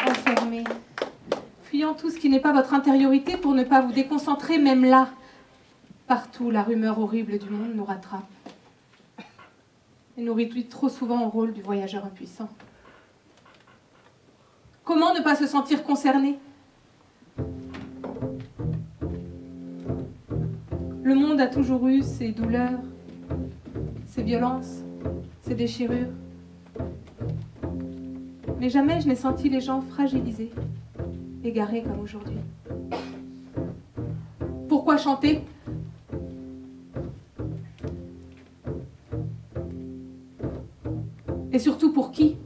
enfermé, fuyant tout ce qui n'est pas votre intériorité pour ne pas vous déconcentrer, même là. Partout, la rumeur horrible du monde nous rattrape et nous réduit trop souvent au rôle du voyageur impuissant. Comment ne pas se sentir concerné? Le monde a toujours eu ses douleurs, ses violences, ses déchirures. Mais jamais je n'ai senti les gens fragilisés, égarés comme aujourd'hui. Pourquoi chanter? Et surtout pour qui?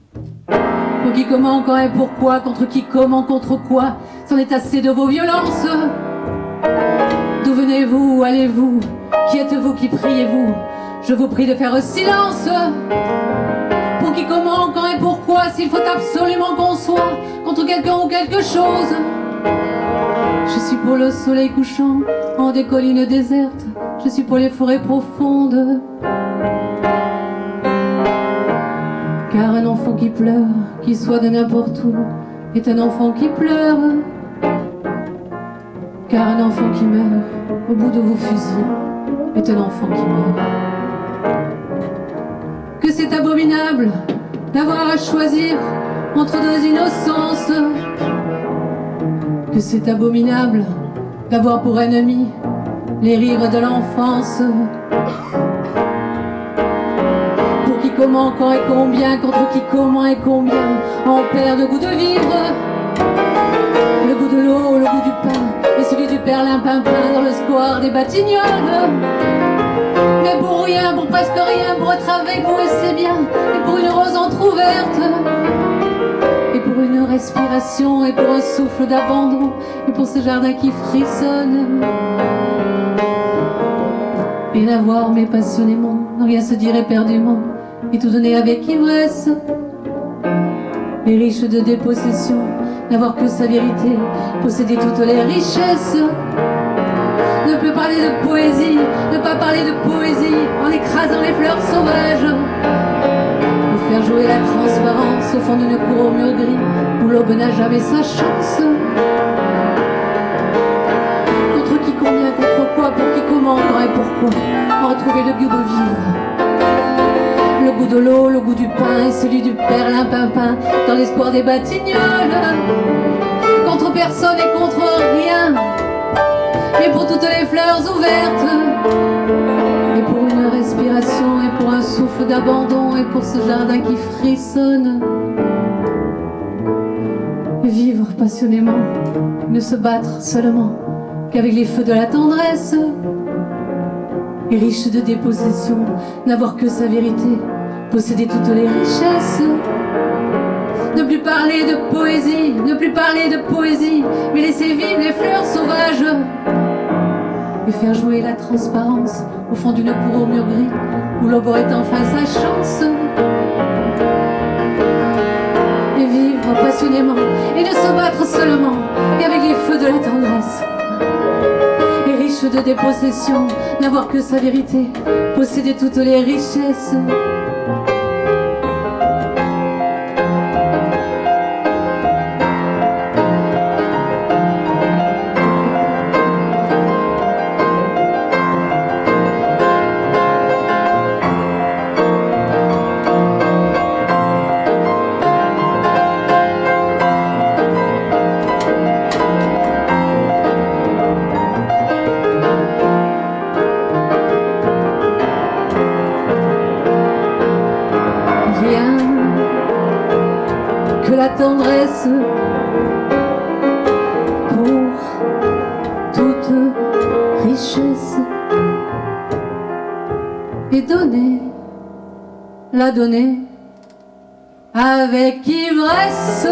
Pour qui, comment, quand et pourquoi? Contre qui, comment, contre quoi? C'en est assez de vos violences. D'où venez-vous? Où allez-vous? Qui êtes-vous? Qui priez-vous? Je vous prie de faire silence. Pour qui, comment, quand et pourquoi? S'il faut absolument qu'on soit contre quelqu'un ou quelque chose. Je suis pour le soleil couchant en des collines désertes. Je suis pour les forêts profondes. Car un enfant qui pleure, qu'il soit de n'importe où, est un enfant qui pleure. Car un enfant qui meurt au bout de vos fusils est un enfant qui meurt. Que c'est abominable d'avoir à choisir entre deux innocences. Que c'est abominable d'avoir pour ennemi les rires de l'enfance. Pour qui, comment, quand et combien, contre qui, comment et combien, on perd le goût de vivre, le goût de l'eau, le goût du pain, et celui du perlimpinpin dans le square des Batignolles. Mais pour rien, pour presque rien, pour être avec vous et c'est bien, et pour une rose entrouverte, et pour une respiration, et pour un souffle d'abandon, et pour ce jardin qui frissonne. Et n'avoir mais passionnément, ne rien se dire éperdument, et tout donner avec ivresse. Et riche de dépossession, n'avoir que sa vérité, posséder toutes les richesses. Ne plus parler de poésie, ne pas parler de poésie, en écrasant les fleurs sauvages. De faire jouer la transparence au fond d'une cour au mur gris, où l'aube n'a jamais sa chance. Contre qui, combien, contre quoi, pour qui, comment, quand et pourquoi, en retrouver le goût de vivre. Le goût de l'eau, le goût du pain et celui du perlimpinpin dans l'espoir des Batignolles. Contre personne et contre rien, mais pour toutes les fleurs ouvertes, et pour une respiration et pour un souffle d'abandon et pour ce jardin qui frissonne. Vivre passionnément, ne se battre seulement qu'avec les feux de la tendresse. Et riche de dépossession, n'avoir que sa vérité, posséder toutes les richesses. Ne plus parler de poésie, ne plus parler de poésie, mais laisser vivre les fleurs sauvages. Et faire jouer la transparence au fond d'une cour au mur gris, où l'aube aurait enfin sa chance. Et vivre passionnément, et ne se battre seulement qu'avec les feux de la tendresse. De dépossession, n'avoir que sa vérité, posséder toutes les richesses. La tendresse pour toute richesse, et donner, la donner avec ivresse.